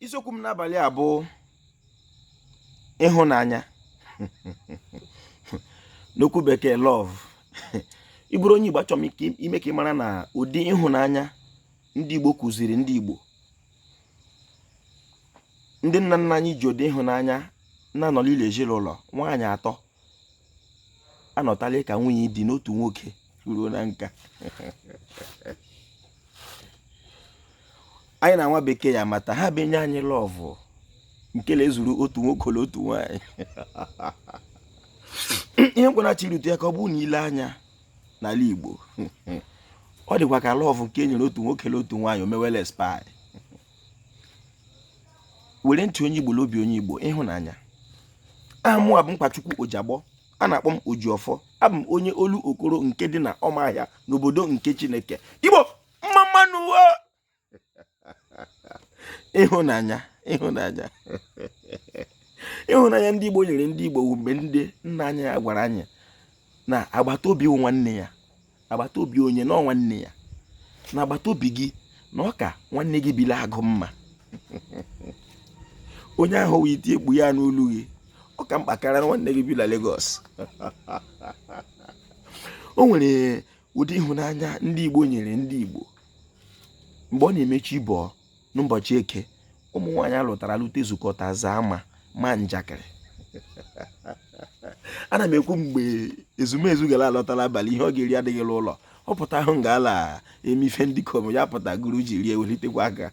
Isiokwu m n'abalị a bụ ịhụnanya. N'okwu bekee love. Ị bụrụ onye Igbo, achọrọ m ime ka ị mara na ụdị ịhụnanya ndị Igbo kụziri ndị Igbo. Ndị nna nna anyị ji ụdị ịhụnanya na-anọlile ezinụlọ nwaanyị atọ anọtala ka nwunye dị n'otu nwoke ruo na nka. Anyị na nwa bekee ya mata ha benye anyị lọvụ nke na-ezuru otu nwoke na otu nwaanyị. Ihe nkwenachiri ụtụ ya ka ọ bụ na ile anya n'ala Igbo, ọ dịkwa ka lọvụ nke enyere otu nwoke na otu nwaanyị omewele spai. Were ntị onye Igbo n'obi onye Igbo, ịhụnanya. Aha mụ bụ Mkpachukwu Ojabọ, a na-akpọ m Ojiọfọ. Abụ m onye olu okoro nke dị na Ọmahịa n'obodo nke Chineke. Igbo mmanụ ịhụnanya ịhụnanya ndị Igbo nyere ndị Igbo mgbe ndị nna anyị ya gwara anyị na agbata obi nwanne ya, agbata obi onye na nwanne ya, na agbata obi gị na ọka nwanne gị bile agụ mma. Onye ahụ wee iti ekpu ya n'olu gị, ọ ka mkpa karịa nwanne gị bi na Lagos. O nwere ụdị ịhụnanya ndị Igbo nyere ndị Igbo mgbe ọ na-emechi ịbọ n'ụbọchị Eke. Ụmụ nwaanyị alụtara alụta ezukọta zaa ma njakịrị. Ana m ekwu mgbe ezumezu gara alọtala abalị, ihe ọ ga-eri adịghị n'ụlọ, ọ pụta ahụ ga-ala eme ife ndị kom ya pụta guru ji rie welitekwa aka.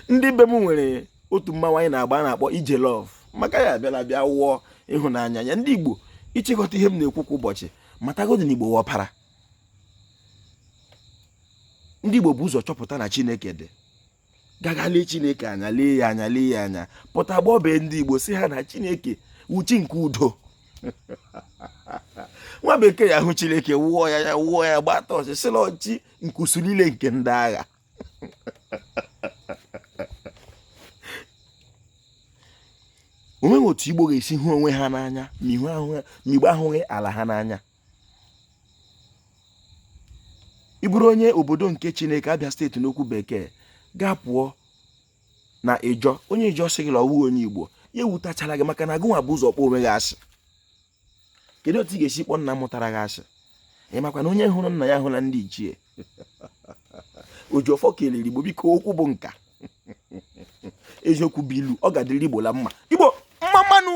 Ndị be m nwere otu mmanwụ anyị na-agba na-akpọ ije love, maka ya bịa wụọ ịhụnanya ya. Ndị Igbo, ịchịkọta ihe m na-ekwu kwa ụbọchị, matagodị na Igbo wọpara. Ndị Igbo bụ ụzọ chọpụta na Chineke dị, gaga lee Chineke anya, lee ya anya, pụta gba ọbee ndị Igbo si ha na Chineke wuchi nke udo. Nwa bekee ya hụ Chineke wụọ ya gbata ọchịchị ọchị nke usoro ile nke ndị agha. Onweghị otu Igbo ga-esi hụ onwe ha n'anya ma Igbo ahụghị ala ha n'anya. Ị bụrụ onye obodo nke Chineke, Abia steeti n'okwu bekee, gaa pụọ na Ịjọ, onye Ịjọ sị gị na ọwụ onye Igbo, ya ewutachala gị maka na gụnwa bụ ụzọ kpọọ onwe gị asị. Kedu otu ị ga-esi kpọọ nna mụtara gị asị? Ị makwa na onye hụrụ nna ya hụ na ndị ichie. Ojiọfọ kelere Igbo, biko okwu bụ nka. Eziokwu bụ ilu, ọ ga-adịrị Igbo la mma. Igbo mmanụ